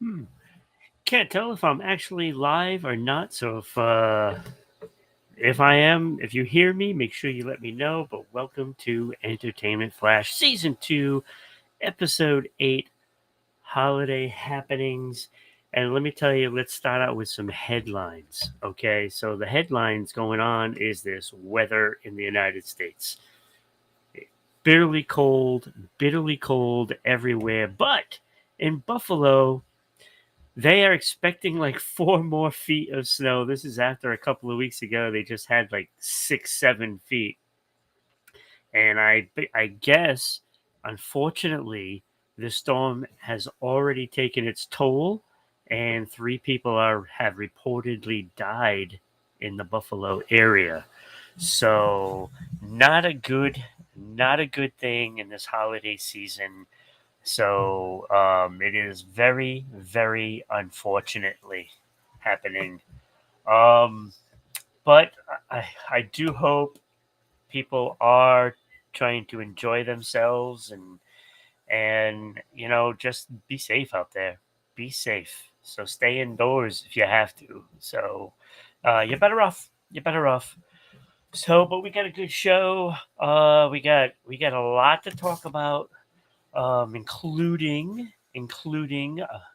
Hmm. Can't tell if I'm actually live or not. So if I am, if you hear me, make sure you let me know. But welcome to Entertainment Flash Season 2, Episode 8, Holiday Happenings. And let me tell you, let's start out with some headlines. Okay, so the headlines going on is this weather in the United States. Bitterly cold everywhere. But in Buffalo, they are expecting like 4 more feet of snow. This is after a couple of weeks ago they just had like 6, 7 feet, and I guess unfortunately the storm has already taken its toll, and 3 people have reportedly died in the Buffalo area. So not a good thing in this holiday season. So it is very, very unfortunately happening. Um, but I do hope people are trying to enjoy themselves and just be safe out there. Be safe. So stay indoors if you have to. So you're better off. You're better off. So, but we got a good show. We got a lot to talk about, including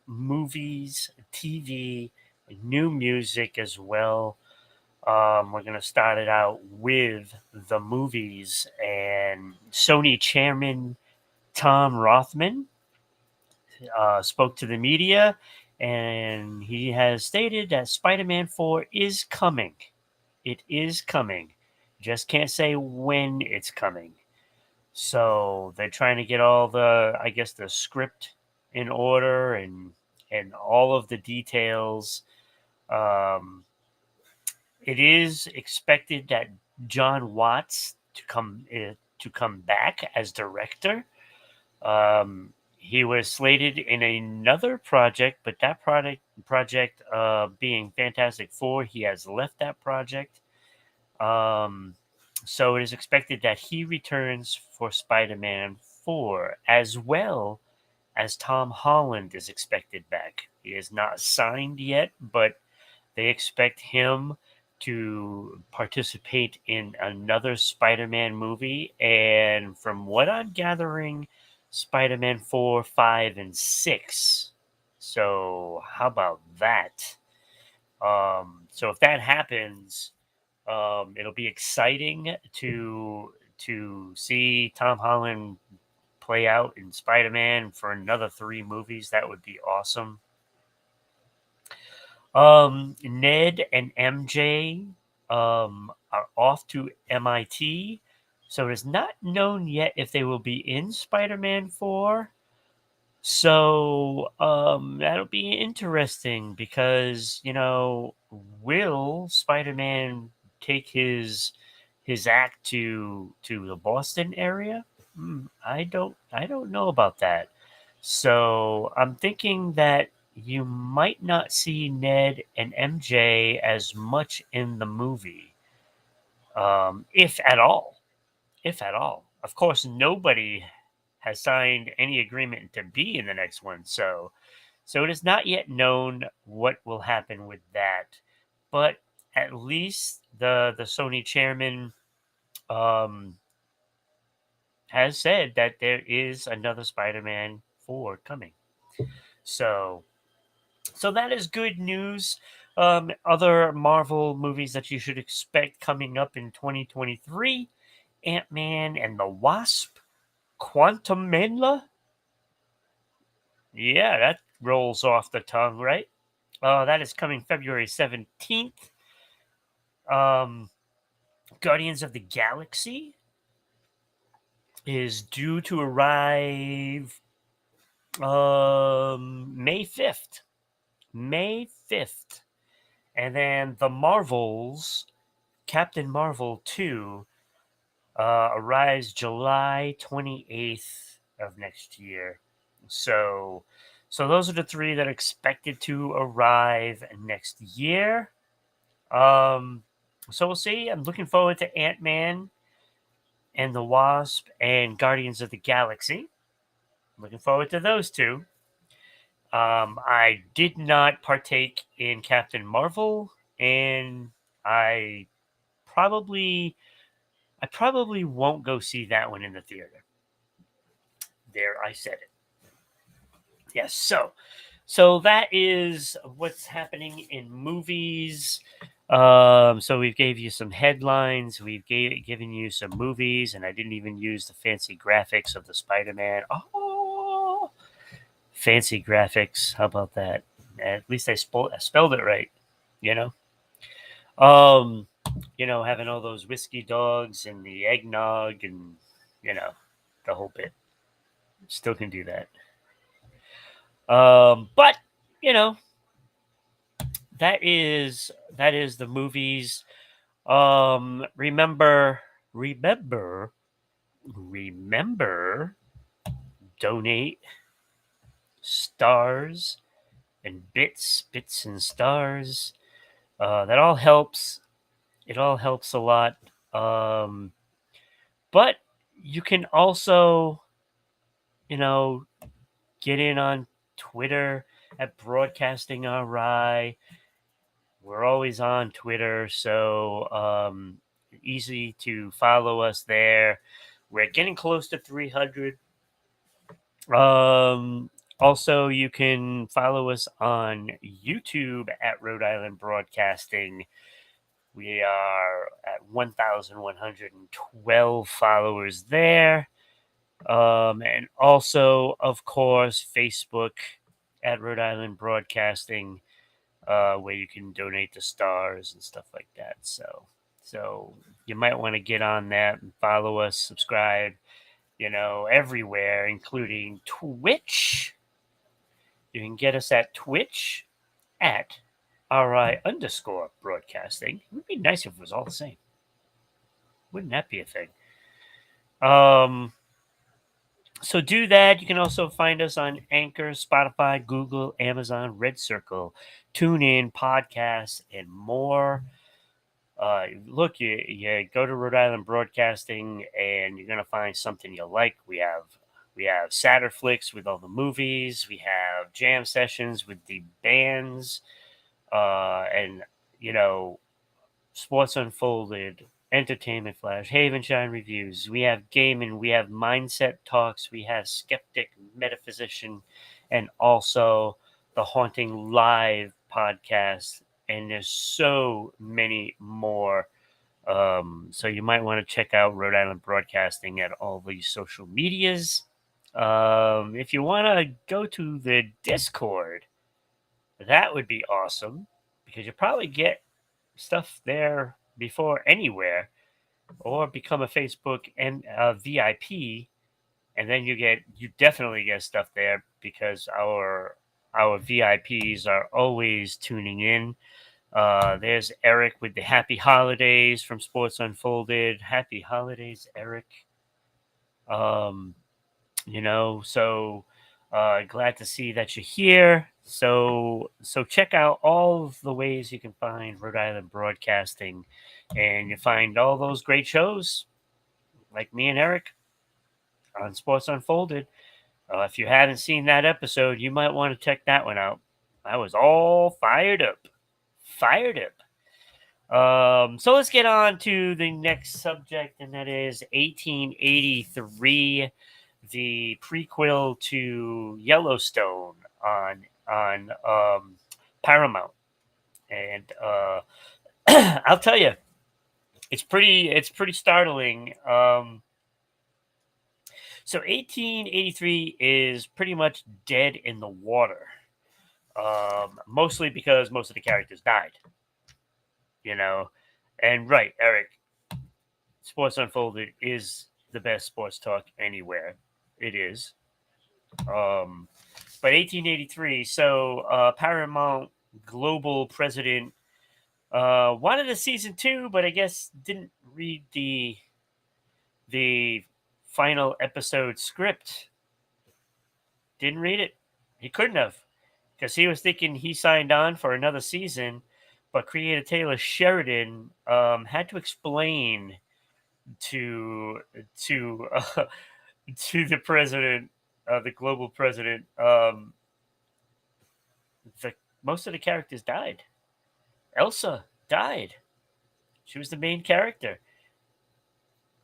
movies, TV, new music as well. We're gonna start it out with the movies, and Sony chairman Tom Rothman spoke to the media, and he has stated that Spider-Man 4 is coming. It is coming. Just can't say when it's coming. So they're trying to get all I guess, the script in order and all of the details. Um, it is expected that John Watts to come back as director. He was slated in another project, but that project being Fantastic Four, he has left that project. Um, so it is expected that he returns for Spider-Man 4, as well as Tom Holland is expected back. He is not signed yet, but they expect him to participate in another Spider-Man movie. And from what I'm gathering, Spider-Man 4, 5, and 6. So how about that? So if that happens, it'll be exciting to see Tom Holland play out in Spider-Man for another 3 movies. That would be awesome. Ned and MJ are off to MIT, so it is not known yet if they will be in Spider-Man 4. So that'll be interesting because will Spider-Man take his act to the Boston area? I don't know about that. So I'm thinking that you might not see Ned and MJ as much in the movie, if at all. If at all. Of course, nobody has signed any agreement to be in the next one, so it is not yet known what will happen with that. But at least the Sony chairman um, has said that there is another Spider-Man 4 coming. So that is good news. Other Marvel movies that you should expect coming up in 2023: Ant-Man and the Wasp, Quantum Manla. Yeah, that rolls off the tongue, right? That is coming February 17th. Um, Guardians of the Galaxy is due to arrive May 5th. May 5th. And then the Marvels, Captain Marvel 2, arrives July 28th of next year. So those are the 3 that are expected to arrive next year. Um, so we'll see. I'm looking forward to Ant-Man and the Wasp and Guardians of the Galaxy. Looking forward to those 2. I did not partake in Captain Marvel, and I probably I probably won't go see that one in the theater. There, I said it. Yes. So that is what's happening in movies. So we've gave you some headlines. Given you some movies, and I didn't even use the fancy graphics of the Spider-Man. Oh, fancy graphics! How about that? At least I spelled it right. You know. Um, having all those whiskey dogs and the eggnog and you know the whole bit. Still can do that. But you know that is the movies. Remember, remember, remember. Donate stars and bits and stars. That all helps. It all helps a lot. Um, but you can also, you know, get in on Twitter at Broadcasting RI. We're always on Twitter, so easy to follow us there. We're getting close to 300. Also, you can follow us on YouTube at Rhode Island Broadcasting. We are at 1,112 followers there. And also, of course, Facebook at Rhode Island Broadcasting, where you can donate to stars and stuff like that. So you might want to get on that and follow us, subscribe, everywhere, including Twitch. You can get us at Twitch at RI_broadcasting. It would be nice if it was all the same. Wouldn't that be a thing? So do that. You can also find us on Anchor, Spotify, Google, Amazon, Red Circle, TuneIn, podcasts, and more. Look, you go to Rhode Island Broadcasting, and you're gonna find something you like. We have Satterflix with all the movies. We have jam sessions with the bands, and Sports Unfolded, Entertainment Flash, Havenshine Reviews. We have gaming. We have mindset talks. We have Skeptic Metaphysician, and also the Haunting Live podcast. And there's so many more. So you might want to check out Rhode Island Broadcasting at all these social medias. If you want to go to the Discord, that would be awesome because you probably get stuff there before anywhere, or become a Facebook and VIP, and then you definitely get stuff there because our VIPs are always tuning in. There's Eric with the Happy Holidays from Sports Unfolded. Happy Holidays, Eric. Um, so glad to see that you're here. So check out all of the ways you can find Rhode Island Broadcasting, and you find all those great shows like me and Eric on Sports Unfolded. If you haven't seen that episode, you might want to check that one out. I was all fired up. Fired up. So let's get on to the next subject, and that is 1883, the prequel to Yellowstone on Paramount. And I'll tell you, it's pretty startling. So 1883 is pretty much dead in the water, mostly because most of the characters died. And right, Eric, Sports Unfolded is the best sports talk anywhere. It is. But 1883, so Paramount Global president wanted a season 2, but I guess didn't read the final episode script. Didn't read it. He couldn't have, because he was thinking he signed on for another season, but creator Taylor Sheridan had to explain to to uh, to the president, the global president, most of the characters died. Elsa died. She was the main character.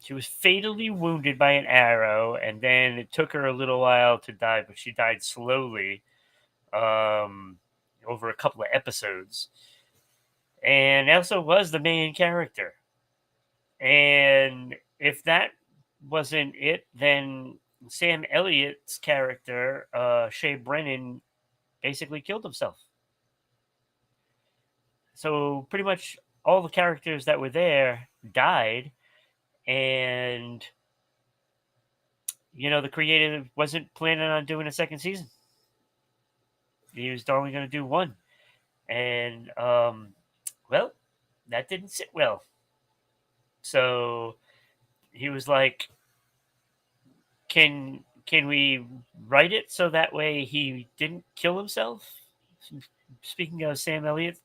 She was fatally wounded by an arrow, and then it took her a little while to die, but she died slowly um, over a couple of episodes. And Elsa was the main character. And if that wasn't it, then Sam Elliott's character, Shea Brennan, basically killed himself. So pretty much all the characters that were there died, and the creator wasn't planning on doing a second season. He was only going to do one, and well, that didn't sit well. So he was like, "Can we write it so that way he didn't kill himself?" Speaking of Sam Elliott's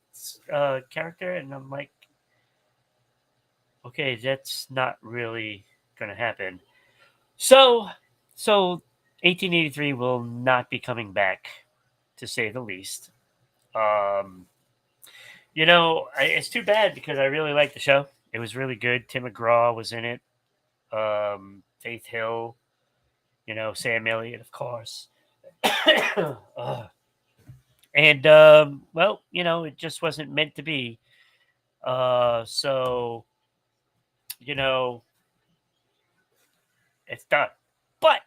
character, and I'm like, okay, that's not really going to happen. So 1883 will not be coming back, to say the least. Um, it's too bad because I really liked the show. It was really good. Tim McGraw was in it. Faith Hill, Sam Elliott, of course. And well, it just wasn't meant to be. So you know, it's done. But,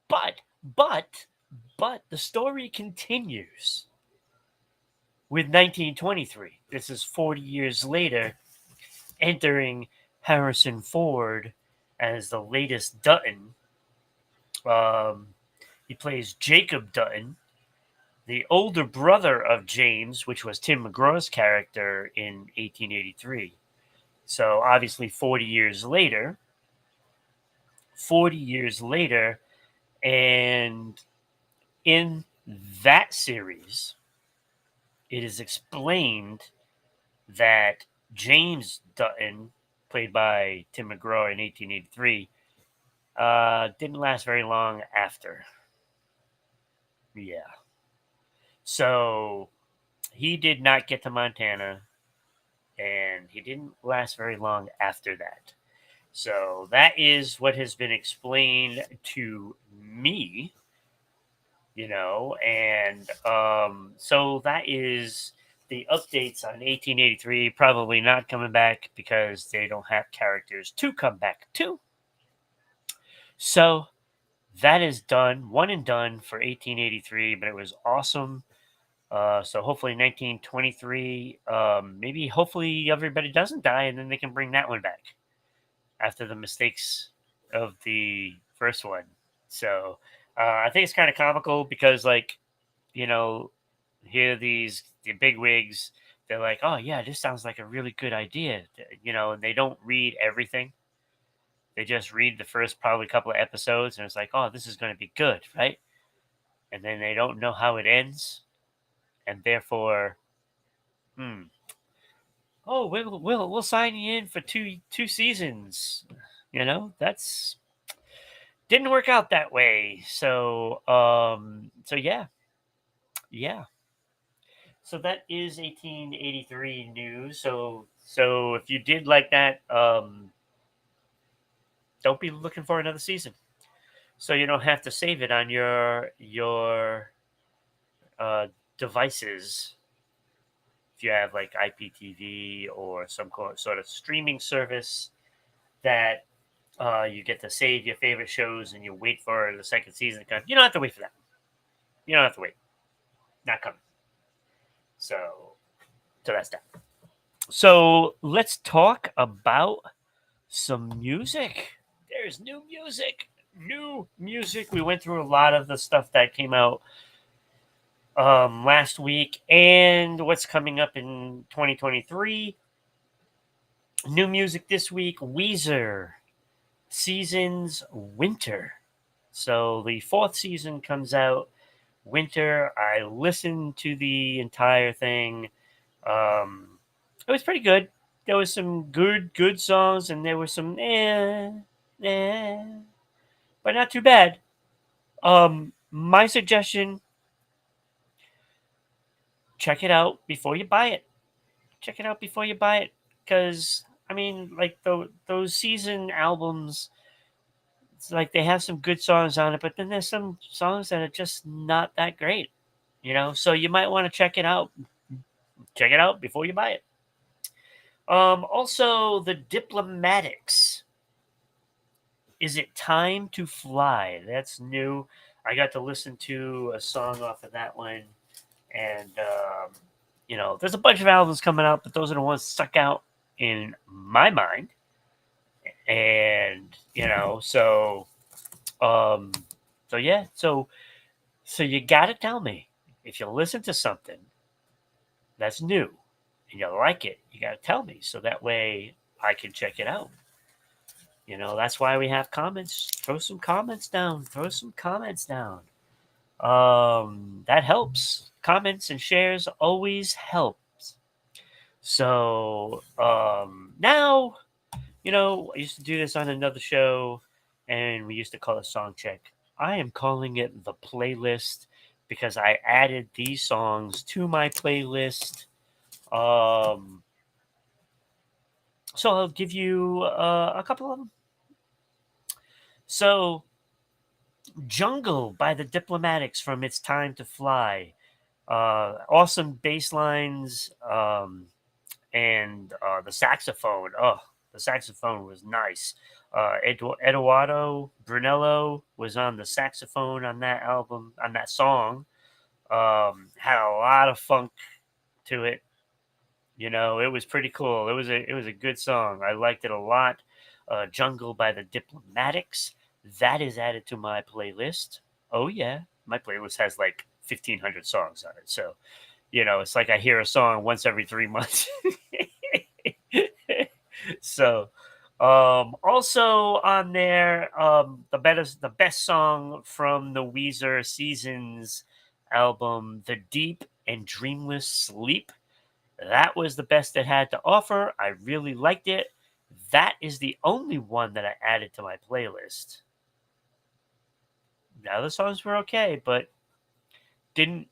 but, but, but the story continues with 1923. This is 40 years later, entering Harrison Ford as the latest Dutton. He plays Jacob Dutton, the older brother of James, which was Tim McGraw's character in 1883. So obviously 40 years later, and in that series, it is explained that James Dutton, played by Tim McGraw in 1883, didn't last very long after. Yeah. So he did not get to Montana, and he didn't last very long after that. So that is what has been explained to me, and so that is the updates on 1883. Probably not coming back because they don't have characters to come back to. So that is done, one and done for 1883, but it was awesome. So hopefully 1923, maybe hopefully everybody doesn't die, and then they can bring that one back after the mistakes of the first one. So I think it's kind of comical because, like, here the big wigs, they're like, "Oh yeah, this sounds like a really good idea," and they don't read everything. They just read the first probably couple of episodes, and it's like, "Oh, this is going to be good, right?" And then they don't know how it ends, and therefore, hmm, oh, we'll sign you in for two seasons. That's didn't work out that way. So yeah. So that is 1883 news. So if you did like that, don't be looking for another season. So you don't have to save it on your uh, devices. If you have like IPTV or some sort of streaming service that you get to save your favorite shows and you wait for the second season to come, you don't have to wait for that. You don't have to wait. Not coming. So that's that. So let's talk about some music. There's new music. New music. We went through a lot of the stuff that came out last week and what's coming up in 2023. New music this week: Weezer, Seasons, Winter. So the fourth season comes out winter. I listened to the entire thing. It was pretty good. There was some good songs, and there were some but not too bad. My suggestion: check it out before you buy it. Check it out before you buy it, because I mean, like those season albums, it's like they have some good songs on it, but then there's some songs that are just not that great. So you might want to check it out. Check it out before you buy it. Also, the Diplomatics. Is it time to fly? That's new. I got to listen to a song off of that one, and there's a bunch of albums coming out, but those are the ones stuck out in my mind. And um, so yeah, so you got to tell me if you listen to something that's new and you like it. You got to tell me so that way I can check it out. That's why we have comments. Throw some comments down. Throw some comments down. That helps. Comments and shares always helps. So now, I used to do this on another show, and we used to call it song check. I am calling it the playlist because I added these songs to my playlist. So I'll give you a couple of them. So, Jungle by the Diplomatics from It's Time to Fly. Awesome bass lines, and the saxophone. Oh, the saxophone was nice. Eduardo Brunello was on the saxophone on that album, on that song. Had a lot of funk to it. It was pretty cool. It was a good song. I liked it a lot. Jungle by the Diplomatics. That is added to my playlist. Oh yeah, my playlist has like 1,500 songs on it. So it's like I hear a song once every 3 months. So, also on there, the best song from the Weezer Seasons album, "The Deep and Dreamless Sleep." That was the best it had to offer. I really liked it. That is the only one that I added to my playlist. The other songs were okay, but didn't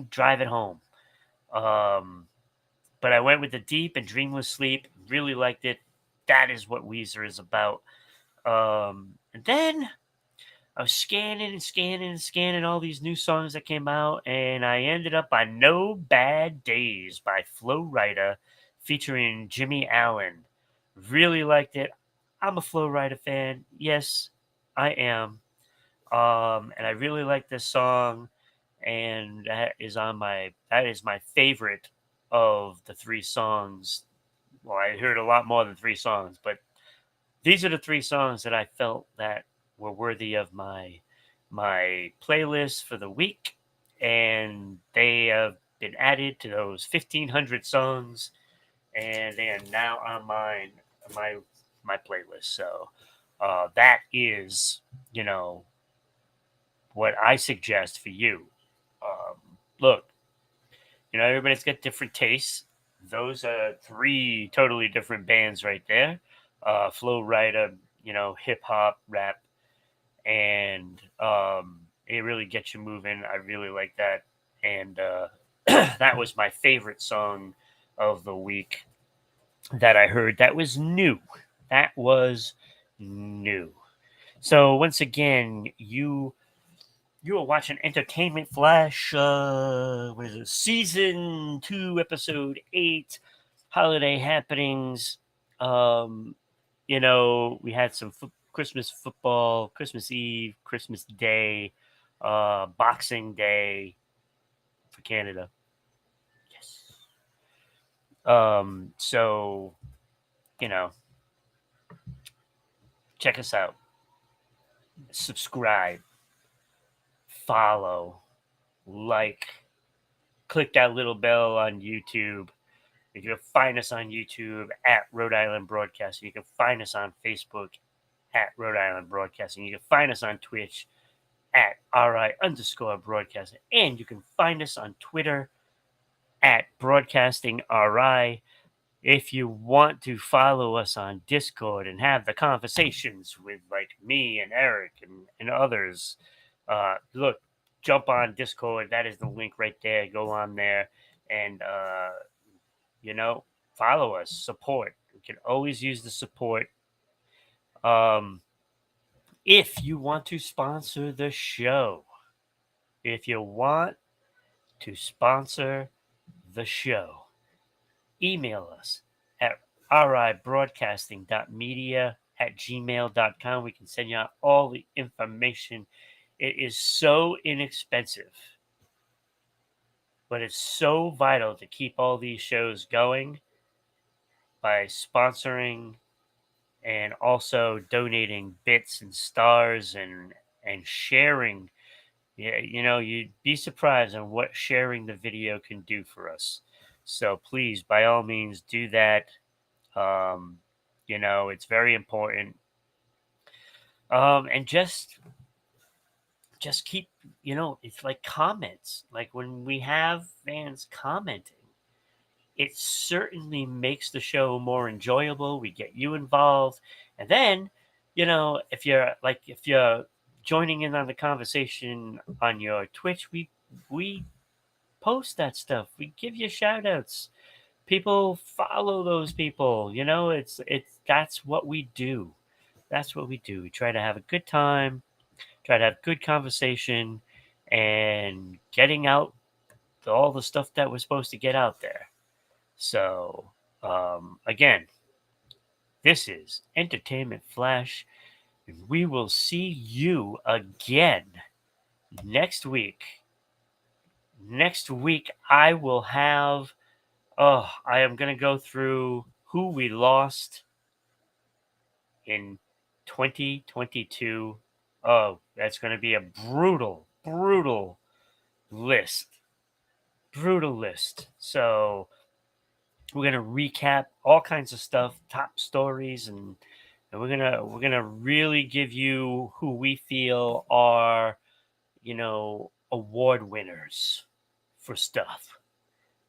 drive it home. But I went with the Deep and Dreamless Sleep. Really liked it. That is what Weezer is about. And then I was scanning and scanning and scanning all these new songs that came out, and I ended up on "No Bad Days" by Flo Rida, featuring Jimmy Allen. Really liked it. I'm a Flo Rida fan. Yes, I am. And I really like this song, and that is my favorite of the three songs. Well, I heard a lot more than three songs, but these are the three songs that I felt that were worthy of my playlist for the week, and they have been added to those 1,500 songs, and they are now on my playlist. So that is, what I suggest for you. Look, everybody's got different tastes. Those are three totally different bands right there. Flow Rida, hip hop, rap, and it really gets you moving. I really like that, and that was my favorite song of the week that I heard. That was new. That was new. So once again, you are watching Entertainment Flash. What is it? Season 2, Episode 8, Holiday Happenings. We had some Christmas football, Christmas Eve, Christmas Day, Boxing Day for Canada. Yes. So, you know, check us out. Subscribe, follow, like, click that little bell on YouTube. You can find us on YouTube at Rhode Island Broadcasting. You can find us on Facebook at Rhode Island Broadcasting. You can find us on Twitch at RI_broadcasting. And you can find us on Twitter at Broadcasting RI. If you want to follow us on Discord and have the conversations with like me and Eric and others, look, jump on Discord. That is the link right there. Go on there and you know, follow us, support. We can always use the support. Um, if you want to sponsor the show, if you want to sponsor the show, email us at ribroadcasting.media@gmail.com. We can send you out all the information. It is so inexpensive, but it's so vital to keep all these shows going by sponsoring and also donating bits and stars and sharing. Yeah, you know, you'd be surprised on what sharing the video can do for us. So please, by all means, do that. Um, you know, it's very important. And just keep, you know, it's like comments. Like when we have fans commenting, it certainly makes the show more enjoyable. We get you involved. And then, you know, if you're joining in on the conversation on your Twitch, we post that stuff. We give you shout outs. People follow those people. You know, it's that's what we do. That's what we do. We try to have a good time, try to have good conversation, and getting out all the stuff that we're supposed to get out there. So, again, this is Entertainment Flash, and we will see you again next week. Next week, I will have, I am going to go through who we lost in 2022. Oh, that's going to be a brutal, brutal list. Brutal list. So, we're gonna recap all kinds of stuff, top stories, and we're gonna really give you who we feel are, you know, award winners for stuff.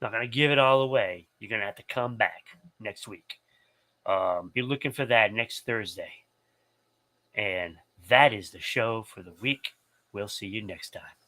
Not gonna give it all away. You're gonna have to come back next week. Be looking for that next Thursday. And that is the show for the week. We'll see you next time.